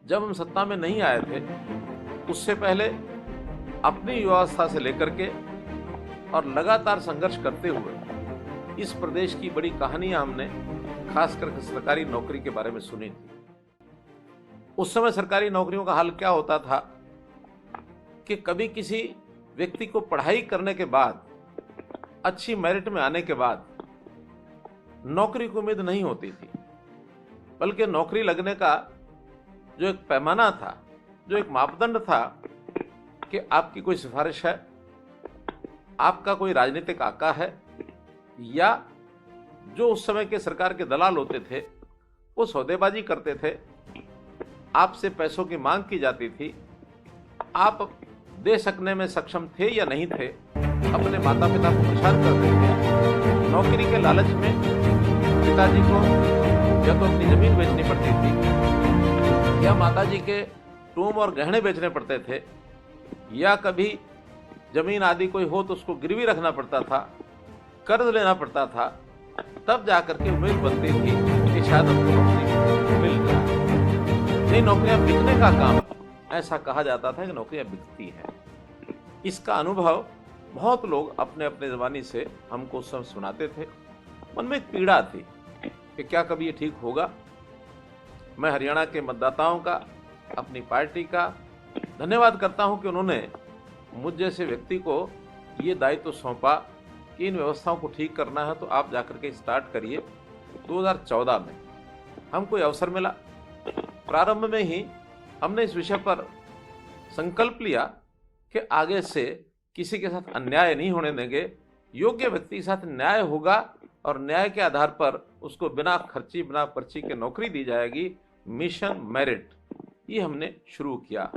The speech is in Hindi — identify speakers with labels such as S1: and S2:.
S1: जब हम सत्ता में नहीं आए थे उससे पहले अपनी युवावस्था से लेकर के और लगातार संघर्ष करते हुए इस प्रदेश की बड़ी कहानियां हमने खासकर सरकारी नौकरी के बारे में सुनी थी। उस समय सरकारी नौकरियों का हाल क्या होता था कि कभी किसी व्यक्ति को पढ़ाई करने के बाद, अच्छी मेरिट में आने के बाद नौकरी की उम्मीद नहीं होती थी, बल्कि नौकरी लगने का जो एक पैमाना था, जो एक मापदंड था कि आपकी कोई सिफारिश है, आपका कोई राजनीतिक आका है, या जो उस समय के सरकार के दलाल होते थे वो सौदेबाजी करते थे, आपसे पैसों की मांग की जाती थी, आप दे सकने में सक्षम थे या नहीं थे, अपने माता पिता को परेशान करते थे। नौकरी के लालच में पिताजी को या तो अपनी जमीन बेचनी पड़ती थी, या माताजी के टूम और गहने बेचने पड़ते थे, या कभी जमीन आदि कोई हो तो उसको गिरवी रखना पड़ता था, कर्ज लेना पड़ता था, तब जाकर के उम्मीद बनती थी कि शायद हमको नौकरी मिल जाए। नहीं, नौकरियां बिकने का काम, ऐसा कहा जाता था कि नौकरियां बिकती हैं। इसका अनुभव बहुत लोग अपने अपने ज़बानी से हमको उस समय सुनाते थे। मन में एक पीड़ा थी कि क्या कभी ये ठीक होगा। मैं हरियाणा के मतदाताओं का, अपनी पार्टी का धन्यवाद करता हूं कि उन्होंने मुझ जैसे व्यक्ति को ये दायित्व सौंपा कि इन व्यवस्थाओं को ठीक करना है तो आप जाकर के स्टार्ट करिए। 2014 में हमको अवसर मिला। प्रारंभ में ही हमने इस विषय पर संकल्प लिया कि आगे से किसी के साथ अन्याय नहीं होने देंगे, योग्य व्यक्ति के साथ न्याय होगा और न्याय के आधार पर उसको बिना खर्ची, बिना पर्ची के नौकरी दी जाएगी। मिशन मेरिट ये हमने शुरू किया।